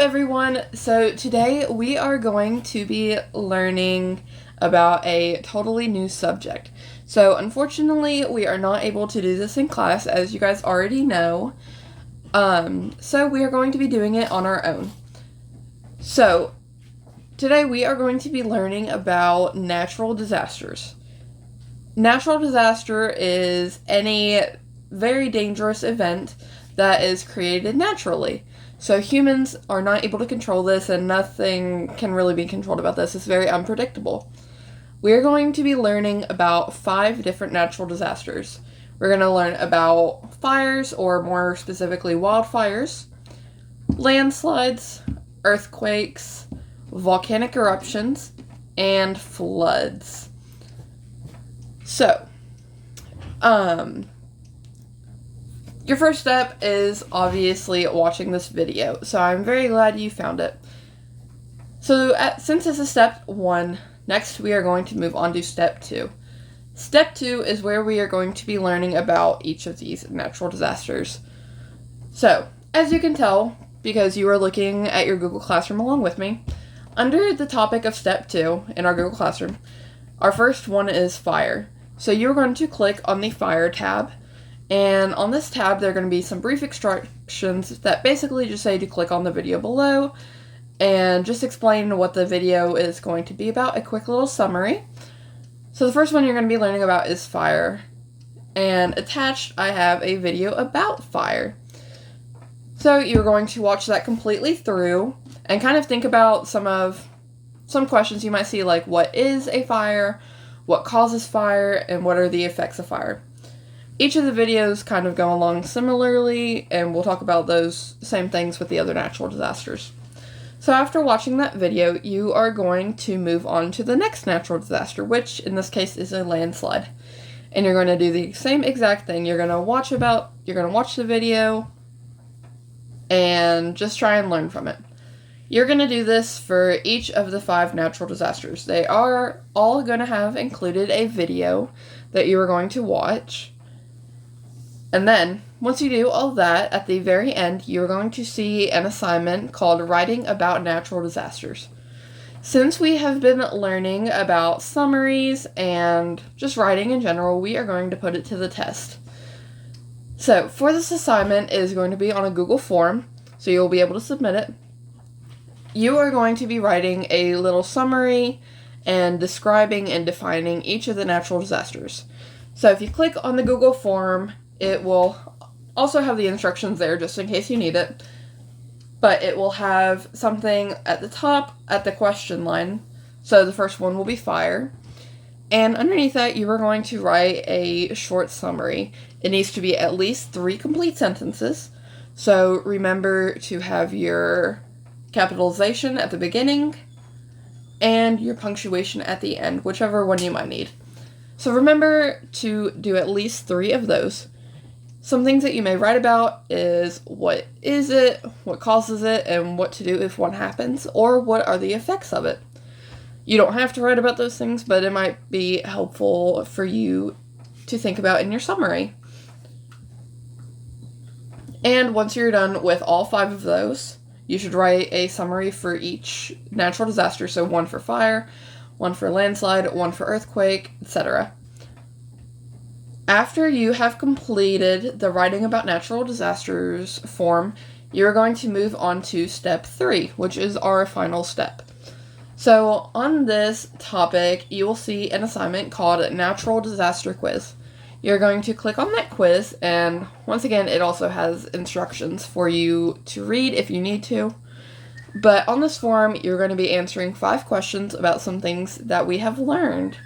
everyone. So today we are going to be learning about a totally new subject. So unfortunately we are not able to do this in class, as you guys already know. So we are going to be doing it on our own. So today we are going to be learning about natural disasters. Natural disaster is any very dangerous event that is created naturally. So humans are not able to control this, and nothing can really be controlled about this. It's very unpredictable. We're going to be learning about 5 different natural disasters. We're going to learn about fires, or more specifically wildfires, landslides, earthquakes, volcanic eruptions, and floods. So, your first step is obviously watching this video, so I'm very glad you found it. So since this is step 1, next we are going to move on to step 2. Step 2 is where we are going to be learning about each of these natural disasters. So, as you can tell, because you are looking at your Google Classroom along with me, under the topic of step 2 in our Google Classroom, our first one is fire. So you're going to click on the Fire tab, and on this tab there are going to be some brief instructions that basically just say to click on the video below and just explain what the video is going to be about, a quick little summary. So the first one you're going to be learning about is fire, and attached I have a video about fire. So you're going to watch that completely through and kind of think about some questions you might see, like what is a fire, what causes fire, and what are the effects of fire. Each of the videos kind of go along similarly, and we'll talk about those same things with the other natural disasters. So after watching that video, you are going to move on to the next natural disaster, which in this case is a landslide. And you're going to do the same exact thing. You're going to watch the video and just try and learn from it. You're going to do this for each of the 5 natural disasters. They are all going to have included a video that you are going to watch. And then, once you do all that, at the very end, you're going to see an assignment called Writing About Natural Disasters. Since we have been learning about summaries and just writing in general, we are going to put it to the test. So, for this assignment, it is going to be on a Google form, so you'll be able to submit it. You are going to be writing a little summary and describing and defining each of the natural disasters. So if you click on the Google form, it will also have the instructions there just in case you need it. But it will have something at the top at the question line. So the first one will be fire. And underneath that, you are going to write a short summary. It needs to be at least 3 complete sentences. So remember to have your capitalization at the beginning and your punctuation at the end, whichever one you might need. So remember to do at least 3 of those. Some things that you may write about is what is it, what causes it, and what to do if one happens, or what are the effects of it. You don't have to write about those things, but it might be helpful for you to think about in your summary. And once you're done with all 5 of those, you should write a summary for each natural disaster, so 1 for fire, 1 for landslide, 1 for earthquake, etc. After you have completed the Writing About Natural Disasters form, you're going to move on to step 3, which is our final step. So on this topic, you will see an assignment called Natural Disaster Quiz. You're going to click on that quiz, and once again, it also has instructions for you to read if you need to. But on this form, you're going to be answering 5 questions about some things that we have learned.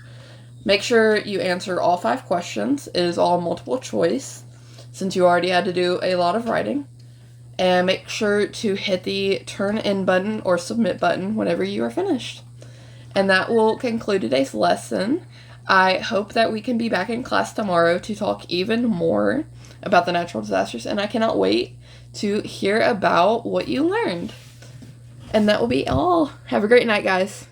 Make sure you answer all 5 questions. It is all multiple choice, since you already had to do a lot of writing. And make sure to hit the turn in button or submit button whenever you are finished. And that will conclude today's lesson. I hope that we can be back in class tomorrow to talk even more about the natural disasters, and I cannot wait to hear about what you learned. And that will be all. Have a great night, guys.